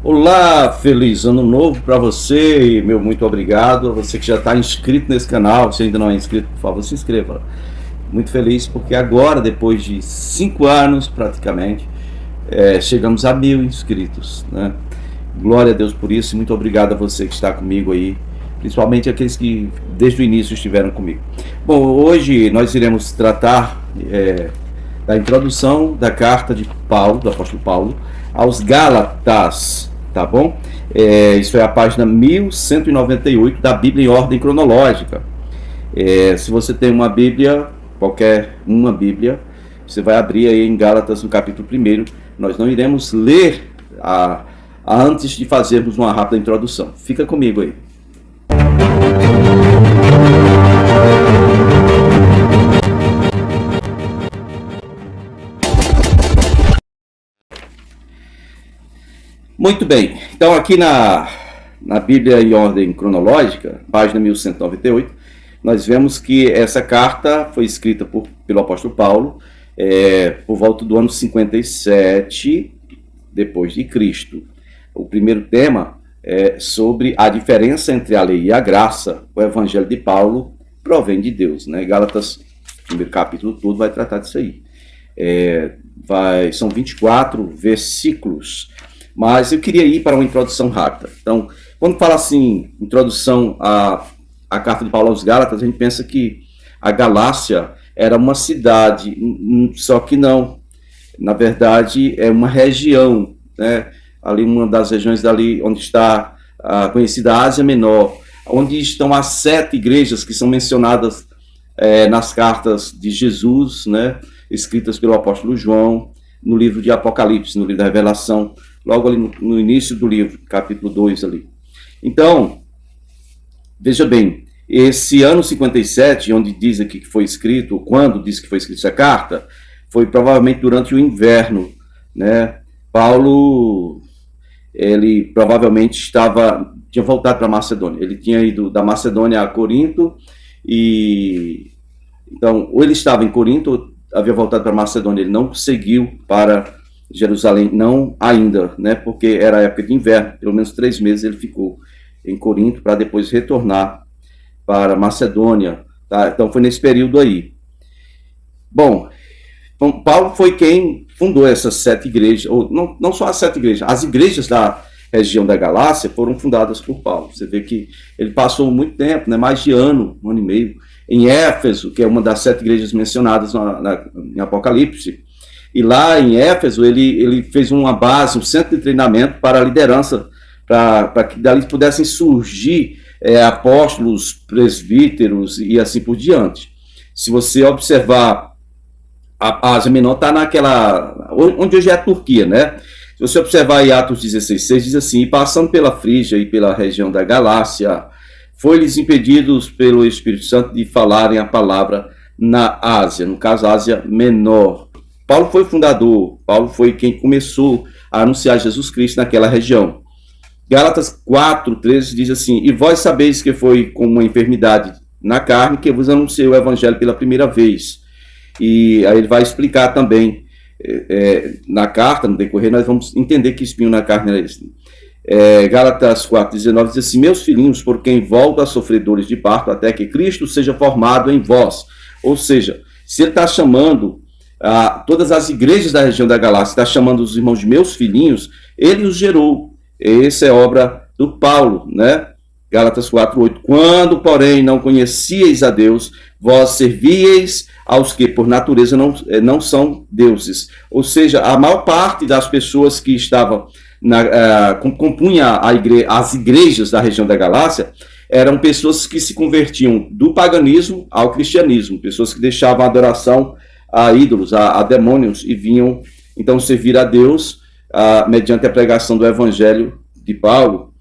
Olá, feliz ano novo para você e meu muito obrigado a você que já está inscrito nesse canal. Se ainda não é inscrito, por favor, se inscreva. Muito feliz porque agora, depois de 5 anos praticamente, chegamos a 1.000 inscritos, né? Glória a Deus por isso e muito obrigado a você que está comigo aí, principalmente aqueles que desde o início estiveram comigo. Bom, hoje nós iremos tratar da introdução da carta de Paulo, do apóstolo Paulo, aos Gálatas, tá bom? Isso é a página 1198 da Bíblia em ordem cronológica. Se você tem uma Bíblia, qualquer uma Bíblia, você vai abrir aí em Gálatas no capítulo 1. Nós não iremos ler antes de fazermos uma rápida introdução. Fica comigo aí. Muito bem, então aqui na Bíblia em ordem cronológica, página 1198, nós vemos que essa carta foi escrita pelo apóstolo Paulo por volta do ano 57 depois de Cristo. O primeiro tema é sobre a diferença entre a lei e a graça. O evangelho de Paulo provém de Deus, né? Gálatas, primeiro capítulo todo, vai tratar disso aí. São 24 versículos. Mas eu queria ir para uma introdução rápida. Então, quando fala assim, introdução à carta de Paulo aos Gálatas, a gente pensa que a Galácia era uma cidade, só que não. Na verdade, é uma região, né? Ali, uma das regiões dali onde está a conhecida Ásia Menor, onde estão as 7 igrejas que são mencionadas nas cartas de Jesus, né? Escritas pelo apóstolo João, no livro de Apocalipse, no livro da Revelação, logo ali no início do livro, capítulo 2 ali. Então, veja bem, esse ano 57, onde diz aqui que foi escrito, quando diz que foi escrita essa carta, foi provavelmente durante o inverno, né? Paulo, ele provavelmente tinha voltado para a Macedônia. Ele tinha ido da Macedônia a Corinto, então, ou ele estava em Corinto, ou havia voltado para a Macedônia. Ele não seguiu para Jerusalém, não ainda, né? Porque era a época de inverno, pelo menos 3 meses ele ficou em Corinto para depois retornar para Macedônia, tá? Então foi nesse período aí. Bom, Paulo foi quem fundou essas 7 igrejas, ou não só as 7 igrejas, as igrejas da região da Galácia foram fundadas por Paulo. Você vê que ele passou muito tempo, né? Mais de um ano e meio, em Éfeso, que é uma das 7 igrejas mencionadas em Apocalipse. E lá em Éfeso, ele fez uma base, um centro de treinamento para a liderança, para que dali pudessem surgir apóstolos, presbíteros e assim por diante. Se você observar, a Ásia Menor está onde hoje é a Turquia, né? Se você observar em Atos 16,6, diz assim: e passando pela Frígia e pela região da Galácia, foi-lhes impedidos pelo Espírito Santo de falarem a palavra na Ásia, no caso a Ásia Menor. Paulo foi o fundador, Paulo foi quem começou a anunciar Jesus Cristo naquela região. Gálatas 4:13 diz assim: e vós sabeis que foi com uma enfermidade na carne que vos anunciei o evangelho pela primeira vez. E aí ele vai explicar também, na carta, no decorrer, nós vamos entender que espinho na carne era esse. Gálatas 4:19 diz assim: meus filhinhos, por quem volto a sofredores de parto, até que Cristo seja formado em vós. Ou seja, se ele está chamando todas as igrejas da região da Galácia, está chamando os irmãos de meus filhinhos, ele os gerou. Essa é obra do Paulo, né? Gálatas 4:8. Quando, porém, não conhecieis a Deus, vós servíeis aos que por natureza não são deuses. Ou seja, a maior parte das pessoas que estavam compunha as igrejas da região da Galácia eram pessoas que se convertiam do paganismo ao cristianismo, pessoas que deixavam a adoração a ídolos, a demônios, e vinham então servir a Deus mediante a pregação do evangelho de Paulo.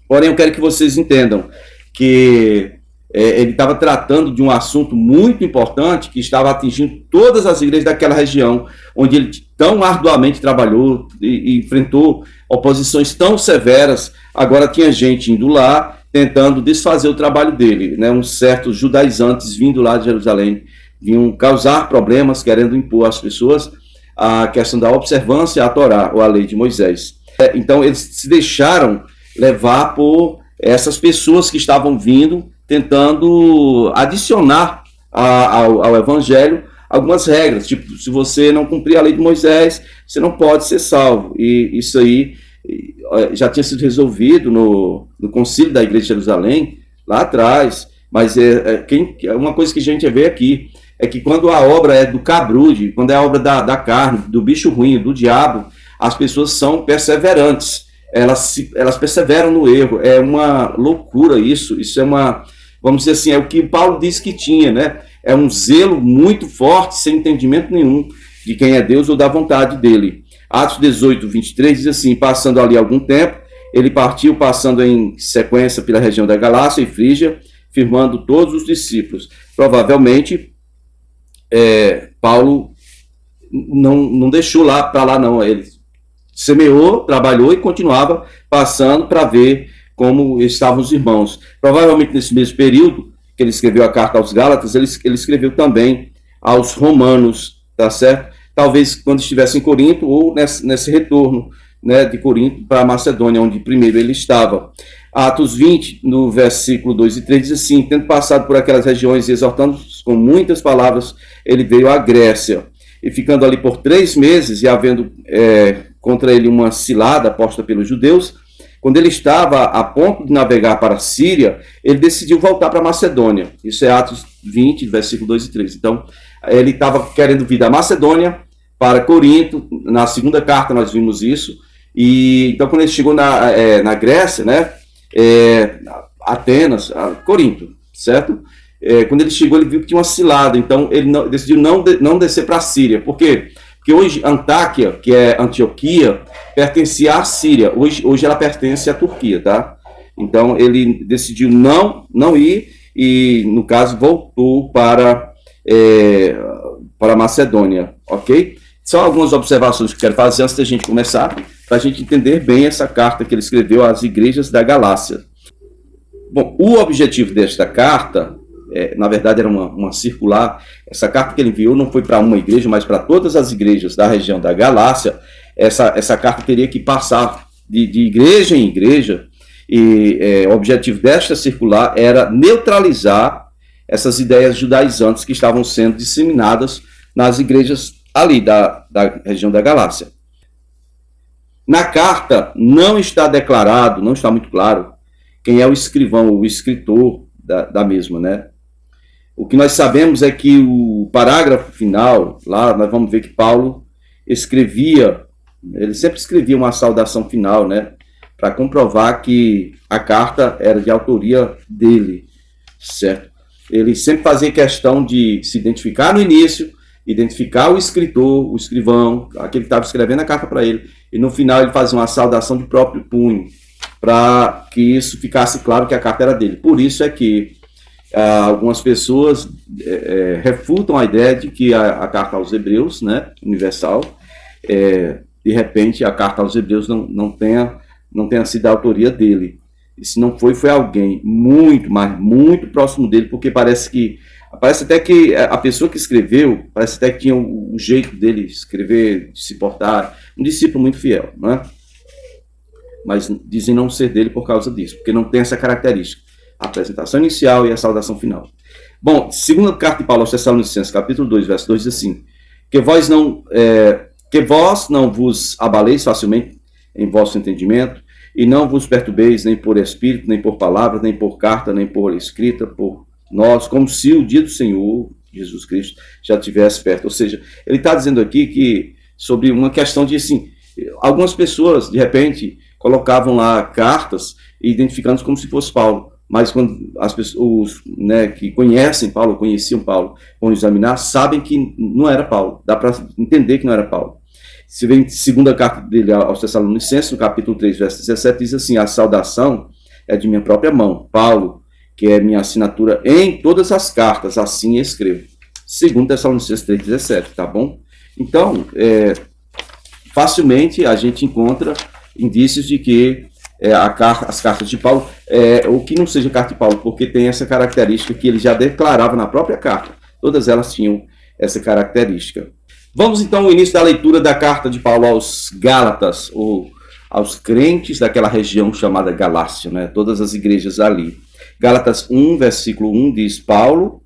Porém, eu quero que vocês entendam que ele estava tratando de um assunto muito importante que estava atingindo todas as igrejas daquela região, onde ele tão arduamente trabalhou e enfrentou oposições tão severas. Agora tinha gente indo lá tentando desfazer o trabalho dele, né? Uns certos judaizantes vindo lá de Jerusalém, vinham causar problemas, querendo impor às pessoas a questão da observância à Torá, ou à lei de Moisés. Então eles se deixaram levar por essas pessoas que estavam vindo, tentando adicionar ao evangelho algumas regras, tipo, se você não cumprir a lei de Moisés, você não pode ser salvo. E isso aí já tinha sido resolvido no concílio da Igreja de Jerusalém, lá atrás, mas uma coisa que a gente vê aqui é que quando a obra é do cabrude, quando é a obra da carne, do bicho ruim, do diabo, as pessoas são perseverantes, elas perseveram no erro. É uma loucura isso é uma, vamos dizer assim, é o que Paulo disse que tinha, né? É um zelo muito forte, sem entendimento nenhum de quem é Deus ou da vontade dele. Atos 18, 23 diz assim: passando ali algum tempo, ele partiu, passando em sequência pela região da Galácia e Frígia, firmando todos os discípulos. Provavelmente, Paulo não deixou para lá, não. Ele semeou, trabalhou e continuava passando para ver como estavam os irmãos. Provavelmente nesse mesmo período que ele escreveu a carta aos Gálatas, ele escreveu também aos Romanos, tá certo? Talvez quando estivesse em Corinto ou nesse retorno, né, de Corinto para Macedônia, onde primeiro ele estava. Atos 20, no versículo 2 e 3, diz assim: tendo passado por aquelas regiões e exortando com muitas palavras, ele veio à Grécia. E ficando ali por 3 meses, e havendo contra ele uma cilada posta pelos judeus, quando ele estava a ponto de navegar para a Síria, ele decidiu voltar para a Macedônia. Isso é Atos 20, versículo 2 e 3. Então, ele estava querendo vir da Macedônia para Corinto. Na segunda carta nós vimos isso. E então, quando ele chegou na Grécia, né, Atenas, Corinto, certo? Quando ele chegou, ele viu que tinha uma cilada. Então, ele decidiu não descer para a Síria. Por quê? Porque hoje Antáquia, que é Antioquia, pertencia à Síria. Hoje ela pertence à Turquia, tá? Então ele decidiu não ir e, no caso, voltou para a Macedônia, ok? São algumas observações que eu quero fazer antes da gente começar, para a gente entender bem essa carta que ele escreveu às igrejas da Galácia. Bom, o objetivo desta carta, na verdade era uma circular. Essa carta que ele enviou não foi para uma igreja, mas para todas as igrejas da região da Galácia. Essa carta teria que passar de igreja em igreja, e o objetivo desta circular era neutralizar essas ideias judaizantes que estavam sendo disseminadas nas igrejas ali da região da Galácia. Na carta não está declarado, não está muito claro quem é o escrivão, o escritor da mesma, né? O que nós sabemos é que o parágrafo final, lá nós vamos ver que Paulo ele sempre escrevia uma saudação final, né? Para comprovar que a carta era de autoria dele, certo? Ele sempre fazia questão de se identificar no início, identificar o escritor, o escrivão, aquele que estava escrevendo a carta para ele, e no final ele fazia uma saudação de próprio punho, para que isso ficasse claro que a carta era dele. Por isso é que algumas pessoas refutam a ideia de que a carta aos Hebreus, né, universal, de repente a carta aos Hebreus não tenha sido a autoria dele. E se não foi alguém muito, mas muito próximo dele, porque parece até que a pessoa que escreveu, parece até que tinha o jeito dele escrever, de se portar, um discípulo muito fiel, né? Mas dizem não ser dele por causa disso, porque não tem essa característica, a apresentação inicial e a saudação final. Bom, segunda carta de Paulo aos Tessalonicenses, capítulo 2, verso 2, diz assim: que vós não vos abaleis facilmente em vosso entendimento, e não vos perturbeis nem por espírito, nem por palavra, nem por carta, nem por escrita, por nós, como se o dia do Senhor Jesus Cristo já estivesse perto. Ou seja, ele está dizendo aqui sobre uma questão de, assim, algumas pessoas, de repente, colocavam lá cartas identificando como se fosse Paulo, mas quando as pessoas, né, que conheciam Paulo, vão examinar, sabem que não era Paulo. Dá para entender que não era Paulo. Se vem segunda carta dele aos Tessalonicenses, no capítulo 3, verso 17, diz assim: a saudação é de minha própria mão, Paulo, que é minha assinatura em todas as cartas, assim escrevo. Segundo Tessalonicenses 3, 17, tá bom? Então, facilmente a gente encontra indícios de que as cartas de Paulo, ou que não seja carta de Paulo, porque tem essa característica que ele já declarava na própria carta. Todas elas tinham essa característica. Vamos então ao início da leitura da carta de Paulo aos Gálatas, ou aos crentes daquela região chamada Galácia, né? Todas as igrejas ali. Gálatas 1, versículo 1 diz: Paulo,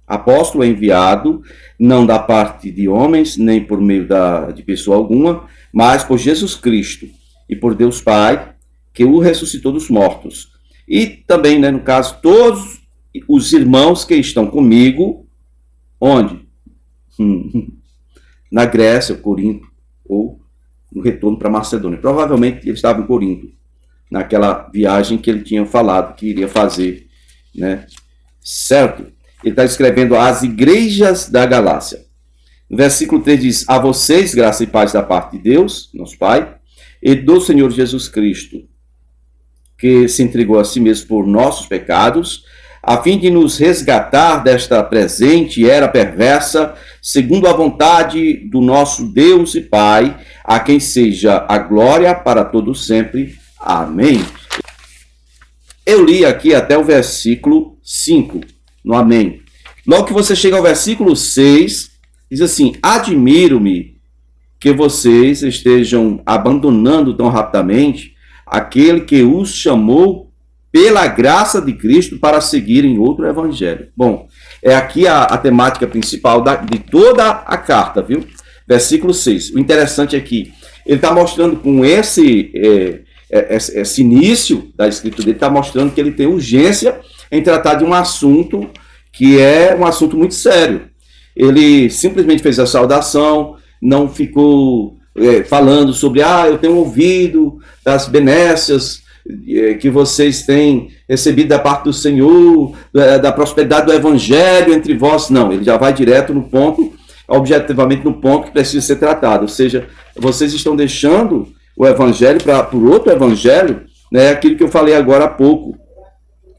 apóstolo enviado, não da parte de homens, nem por meio de pessoa alguma, mas por Jesus Cristo e por Deus Pai, que o ressuscitou dos mortos. E também, né, no caso, todos os irmãos que estão comigo, onde? Na Grécia, Corinto, ou no retorno para Macedônia. Provavelmente ele estava em Corinto, naquela viagem que ele tinha falado que iria fazer, né? Certo? Ele está escrevendo às igrejas da Galácia. No versículo 3 diz: a vocês, graça e paz da parte de Deus, nosso Pai, e do Senhor Jesus Cristo, que se entregou a si mesmo por nossos pecados, a fim de nos resgatar desta presente era perversa, segundo a vontade do nosso Deus e Pai, a quem seja a glória para todos sempre. Amém. Eu li aqui até o versículo 5, no Amém. Logo que você chega ao versículo 6, diz assim: admiro-me que vocês estejam abandonando tão rapidamente aquele que os chamou pela graça de Cristo para seguirem outro evangelho. Bom, é aqui a temática principal de toda a carta, viu? Versículo 6. O interessante é que ele está mostrando com esse início da escritura dele, está mostrando que ele tem urgência em tratar de um assunto que é um assunto muito sério. Ele simplesmente fez a saudação, não ficou falando sobre, eu tenho ouvido das benécias que vocês têm recebido da parte do Senhor, da prosperidade do Evangelho entre vós. Não, ele já vai direto no ponto, objetivamente no ponto que precisa ser tratado. Ou seja, vocês estão deixando o Evangelho por outro Evangelho, né? Aquilo que eu falei agora há pouco.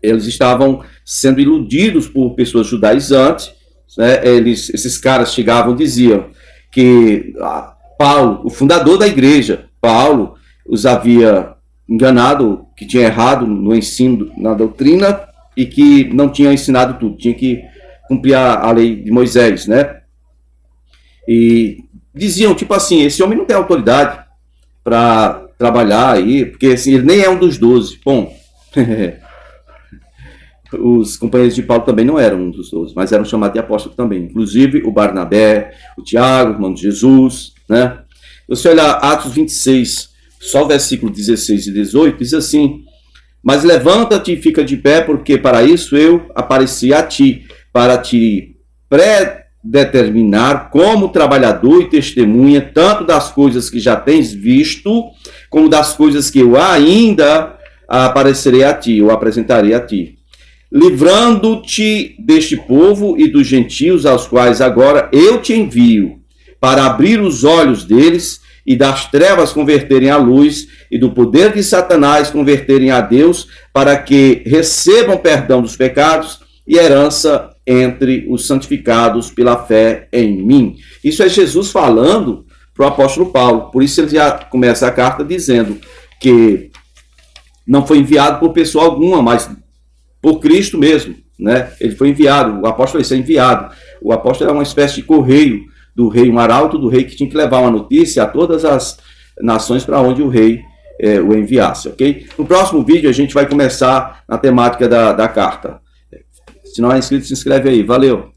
Eles estavam sendo iludidos por pessoas judaizantes, né? Esses caras chegavam e diziam que Paulo, o fundador da igreja, Paulo, os havia enganado, que tinha errado no ensino, na doutrina, e que não tinha ensinado tudo, tinha que cumprir a lei de Moisés, né? E diziam, tipo assim, esse homem não tem autoridade para trabalhar aí, porque assim, ele nem é um dos 12. Bom, os companheiros de Paulo também não eram um dos 12, mas eram chamados de apóstolos também, inclusive o Barnabé, o Tiago, o irmão de Jesus, né? Você olhar Atos 26, só o versículo 16 e 18, diz assim: mas levanta-te e fica de pé, porque para isso eu apareci a ti, para te predeterminar como trabalhador e testemunha, tanto das coisas que já tens visto, como das coisas que eu ainda aparecerei a ti, ou apresentarei a ti. Livrando-te deste povo e dos gentios, aos quais agora eu te envio, para abrir os olhos deles, e das trevas converterem à luz, e do poder de Satanás converterem a Deus, para que recebam perdão dos pecados e herança entre os santificados pela fé em mim. Isso é Jesus falando para o apóstolo Paulo. Por isso ele já começa a carta dizendo que não foi enviado por pessoa alguma, mas por Cristo mesmo, né? Ele foi enviado, o apóstolo é enviado. O apóstolo é uma espécie de correio do rei, um arauto do rei que tinha que levar uma notícia a todas as nações para onde o rei o enviasse, ok? No próximo vídeo a gente vai começar na temática da carta. Se não é inscrito, se inscreve aí. Valeu!